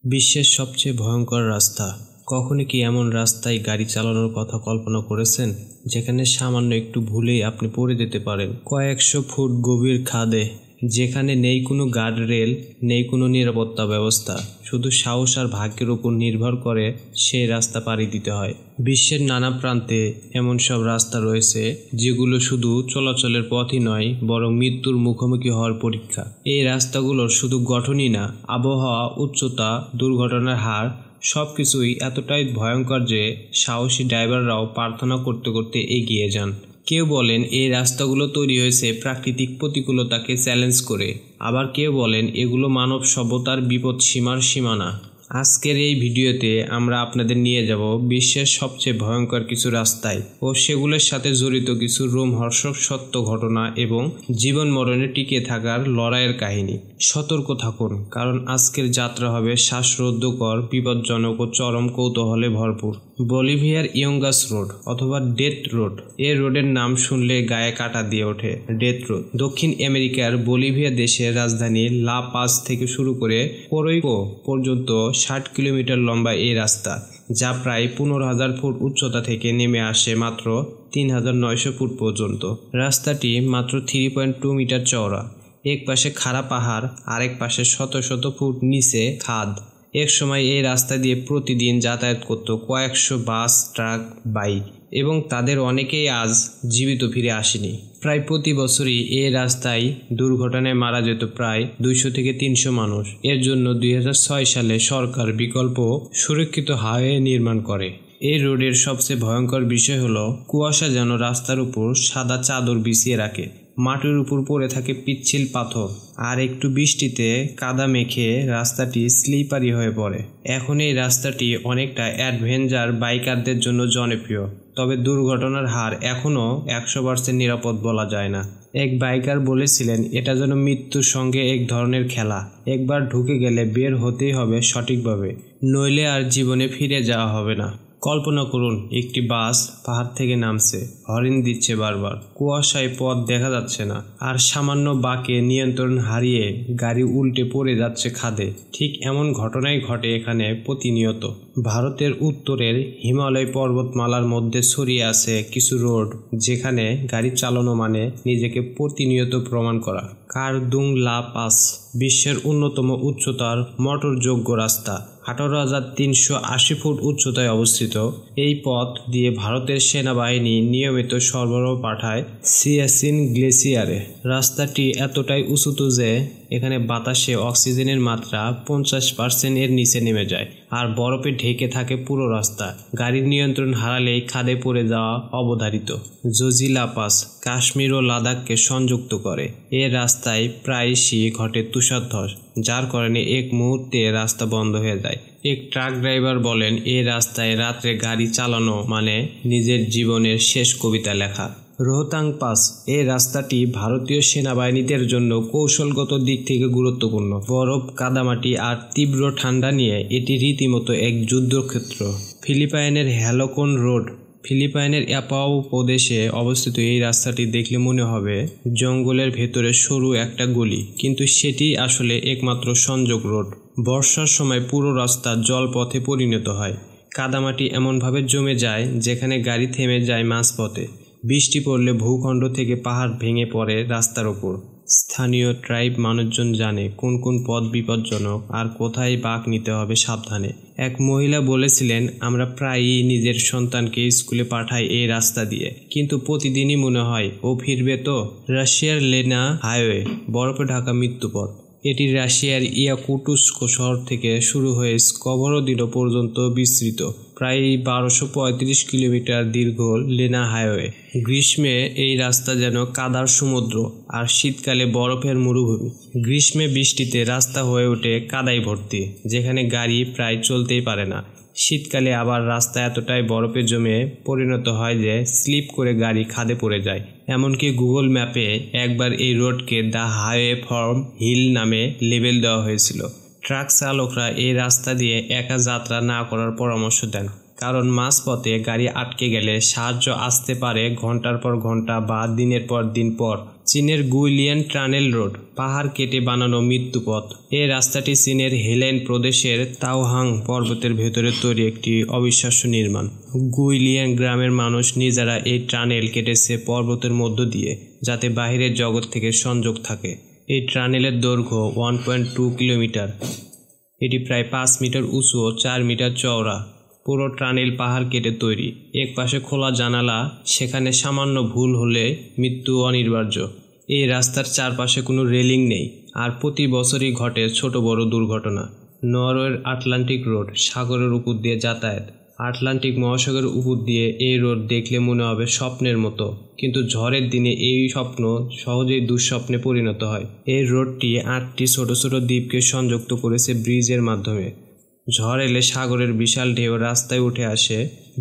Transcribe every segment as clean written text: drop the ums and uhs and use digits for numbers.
বিশ্বের সবচেয়ে ভয়ঙ্কর রাস্তা। কখনো কি এমন রাস্তায় গাড়ি চালানোর কথা কল্পনা করেছেন, যেখানে সামান্য একটু ভুলেই আপনি পড়ে যেতে পারেন কয়েকশো ফুট গভীর খাদে, যেখানে নেই কোনো গার্ডরেল, নেই কোনো নিরাপত্তা ব্যবস্থা, শুধু সাহস আর ভাগ্যের উপর নির্ভর করে সেই রাস্তা পাড়ি দিতে হয়। বিশ্বের নানা প্রান্তে এমন সব রাস্তা রয়েছে যেগুলো শুধু চলাচলের পথই নয়, বরং মৃত্যুর মুখোমুখি হওয়ার পরীক্ষা। এই রাস্তাগুলোর শুধু গঠনই না, আবহাওয়া, উচ্চতা, দুর্ঘটনার হার সবকিছুই এতটাই ভয়ঙ্কর যে সাহসী ড্রাইভাররাও প্রার্থনা করতে করতে এগিয়ে যান। কেউ বলেন এই রাস্তাগুলো তৈরি হয়েছে প্রাকৃতিক প্রতিকূলতাকে চ্যালেঞ্জ করে, আবার কেউ বলেন এগুলো মানব সভ্যতার বিপদ সীমার সীমানা। আজকের এই ভিডিওতে আমরা আপনাদের নিয়ে যাব বিশ্বের সবচেয়ে ভয়ঙ্কর কিছু রাস্তায় ও সেগুলোর সাথে জড়িত কিছু রোমহর্ষক সত্য ঘটনা এবং জীবন মরণে টিকে থাকার লড়াইয়ের কাহিনী। সতর্ক থাকুন, কারণ আজকের যাত্রা হবে শ্বাসরুদ্ধকর, বিপজ্জনক ও চরম কৌতূহলে ভরপুর। বলিভিয়ার ইয়ঙ্গাস রোড অথবা ডেথ রোড। এই রোডের নাম শুনলে গায়ে কাঁটা দিয়ে ওঠে। ডেথ রোড দক্ষিণ আমেরিকার বলিভিয়া দেশের রাজধানী লা পাজ থেকে শুরু করে কোরোইকো পর্যন্ত 60 কিলোমিটার লম্বা এই রাস্তা, যা প্রায় 15,000 ফুট উচ্চতা থেকে নেমে আসে মাত্র 3,900 ফুট পর্যন্ত। রাস্তাটি মাত্র 3.2 মিটার চওড়া। এক পাশে খাড়া পাহাড়, আরেক পাশে শত শত ফুট নিচে খাদ। এক সময় এই রাস্তা দিয়ে প্রতিদিন যাতায়াত করত কয়েকশো বাস, ট্রাক, বাইক, এবং তাদের অনেকেই আজ জীবিত ফিরে আসেনি। প্রায় প্রতি বছরই এই রাস্তায় দুর্ঘটনায় মারা যেত প্রায় 200 থেকে 300 মানুষ। এর জন্য 2006 সালে সরকার বিকল্প সুরক্ষিত হাইওয়ে নির্মাণ করে। এই রোডের সবচেয়ে ভয়ঙ্কর বিষয় হলো কুয়াশা যেন রাস্তার উপর সাদা চাদর বিছিয়ে রাখে। মাটির উপর পড়ে থাকে পিচ্ছিল পাথর, আর একটু বৃষ্টিতে কাদা মেখে রাস্তাটি স্লিপারি হয়ে পড়ে। এখন এই রাস্তাটি অনেকটা অ্যাডভেঞ্চার বাইকারদের জন্য জনপ্রিয়, তবে দুর্ঘটনার হার এখনও 100% নিরাপদ বলা যায় না। এক বাইকার বলেছিলেন, এটা যেন মৃত্যুর সঙ্গে এক ধরনের খেলা। একবার ঢুকে গেলে বের হতেই হবে সঠিকভাবে, নইলে আর জীবনে ফিরে যাওয়া হবে না। কল্পনা করুন, একটি বাস পাহাড় থেকে নামছে, হর্ন দিচ্ছে বারবার, কুয়াশায় পথ দেখা যাচ্ছে না, আর সামান্য বাঁকে নিয়ন্ত্রণ হারিয়ে গাড়ি উল্টে পড়ে যাচ্ছে খাদে। ঠিক এমন ঘটনাই ঘটে এখানে প্রতিনিয়ত। ভারতের উত্তরের হিমালয় পর্বতমালার মধ্যে ছড়িয়ে আছে কিছু রোড, যেখানে গাড়ি চালানো মানে নিজেকে প্রতিনিয়ত প্রমাণ করা। কারদুং লা পাস বিশ্বের অন্যতম উচ্চতার মোটরযোগ্য রাস্তা, 18,380 ফুট উচ্চতায় অবস্থিত। এই পথ দিয়ে ভারতের সেনাবাহিনী নিয়মিত সরবরাহ পাঠায় সিয়াচিন গ্লেসিয়ারে। রাস্তাটি এতটাই উঁচুতে যে এখানে বাতাসে অক্সিজেনের মাত্রা 50% এর নিচে নেমে যায়, আর বরফে ঢেকে থাকে পুরো রাস্তা। গাড়ির নিয়ন্ত্রণ হারালেই খাদে পড়ে যাওয়া অবধারিত। জোজিলা পাস কাশ্মীর ও লাদাখকে সংযুক্ত করে। এ রাস্তায় প্রায়শই ঘটে তুষারধস, যার কারণে এক মুহূর্তে রাস্তা বন্ধ হয়ে যায়। এক ট্রাক ড্রাইভার বলেন, এই রাস্তায় রাত্রে গাড়ি চালানো মানে নিজের জীবনের শেষ কবিতা লেখা। রোহতাং পাস এই রাস্তাটি ভারতীয় সেনাবাহিনীদের জন্য কৌশলগত দিক থেকে গুরুত্বপূর্ণ। বরফ, কাদামাটি আর তীব্র ঠান্ডা নিয়ে এটি রীতিমতো এক যুদ্ধক্ষেত্র। ফিলিপাইনের হ্যালোকন রোড ফিলিপাইনের অ্যাপাও প্রদেশে অবস্থিত। এই রাস্তাটি দেখলে মনে হবে জঙ্গলের ভেতরে সরু একটা গলি, কিন্তু সেটি আসলে একমাত্র সংযোগ রোড। বর্ষার সময় পুরো রাস্তা জলপথে পরিণত হয়। কাদামাটি এমনভাবে জমে যায় যেখানে গাড়ি থেমে যায় মাঝপথে। বৃষ্টি পড়লে ভূখণ্ড থেকে পাহাড় ভেঙে পড়ে রাস্তার ওপর। স্থানীয় ট্রাইব মানুষজন জানে কোন কোন পথ বিপজ্জনক আর কোথায় বাঁক নিতে হবে সাবধানে। এক মহিলা বলেছিলেন, আমরা প্রায়ই নিজের সন্তানকে স্কুলে পাঠাই এই রাস্তা দিয়ে, কিন্তু প্রতিদিনই মনে হয় ও ফিরবে তো। রাশিয়ার লেনা হাইওয়ে বরফে ঢাকা মৃত্যুপথ। এটি রাশিয়ার ইয়াকুটস্ক শহর থেকে শুরু হয়ে স্কভরদিনো পর্যন্ত বিস্তৃত। প্রায় 1235 কিলোমিটার দীর্ঘ লেনা হাইওয়ে। গ্রীষ্মে এই রাস্তা যেন কাদার সমুদ্র, আর শীতকালে বরফের মরুভূমি। গ্রীষ্মে বৃষ্টিতে রাস্তা হয়ে ওঠে কাদায় ভর্তি, যেখানে গাড়ি প্রায় চলতেই পারে না। শীতকালে আবার রাস্তা এতটাই বরফে জমে পরিণত হয় যে স্লিপ করে গাড়ি খাদে পড়ে যায়। এমনকি গুগল ম্যাপে একবার এই রোডকে দ্য হাইওয়ে ফ্রম হিল নামে লেবেল দেওয়া হয়েছিল। ট্রাক চালকরা এই রাস্তা দিয়ে একা যাত্রা না করার পরামর্শ দেন, কারণ মাঝপথে গাড়ি আটকে গেলে সাহায্য আসতে পারে ঘন্টার পর ঘন্টা বা দিনের পর দিন পর। চীনের গুইলিয়ান টানেল রোড, পাহাড় কেটে বানানো মৃত্যুপথ। এই রাস্তাটি চীনের হেলেন প্রদেশের তাওহাং পর্বতের ভেতরে তৈরি একটি অবিশ্বাস্য নির্মাণ। গুইলিয়ান গ্রামের মানুষ নিজেরা এই টানেল কেটেছে পর্বতের মধ্য দিয়ে, যাতে বাহিরের জগৎ থেকে সংযোগ থাকে। এই টানেলের দৈর্ঘ্য 1.2 কিলোমিটার। এটি প্রায় 5 মিটার উঁচু ও 4 মিটার চওড়া। পুরো টানেল পাহাড় কেটে তৈরি। এক পাশে খোলা জানালা, সেখানে সামান্য ভুল হলে মৃত্যু অনিবার্য। এই রাস্তার চারপাশে কোনো রেলিং নেই, আর প্রতি বছরই ঘটে ছোট বড় দুর্ঘটনা। নরওয়ের আটলান্টিক রোড, সাগরের উপর দিয়ে যাতায়াত। আটলান্টিক মহাসাগরের উপর দিয়ে এই রোড দেখলে মনে হবে স্বপ্নের মতো, কিন্তু ঝড়ের দিনে এই স্বপ্ন সহজেই দুঃস্বপ্নে পরিণত হয়। এই রোডটি 8টি ছোট ছোট দ্বীপকে সংযুক্ত করেছে ব্রিজের মাধ্যমে। ঝড় এলে সাগরের বিশাল ঢেউ রাস্তায় উঠে আসে।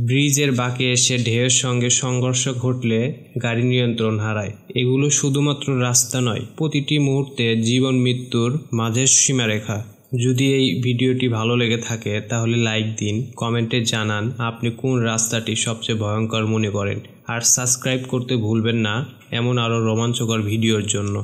ব্রিজের বাঁকে এসে ঢেউয়ের সঙ্গে সংঘর্ষ ঘটলে গাড়ি নিয়ন্ত্রণ হারায়। এগুলো শুধুমাত্র রাস্তা নয়, প্রতিটি মুহূর্তে জীবন মৃত্যুর মাঝের সীমারেখা। যদি এই ভিডিওটি ভালো লেগে থাকে তাহলে লাইক দিন, কমেন্টে জানান আপনি কোন রাস্তাটি সবচেয়ে ভয়ঙ্কর মনে করেন, আর সাবস্ক্রাইব করতে ভুলবেন না এমন আরও রোমাঞ্চকর ভিডিওর জন্য।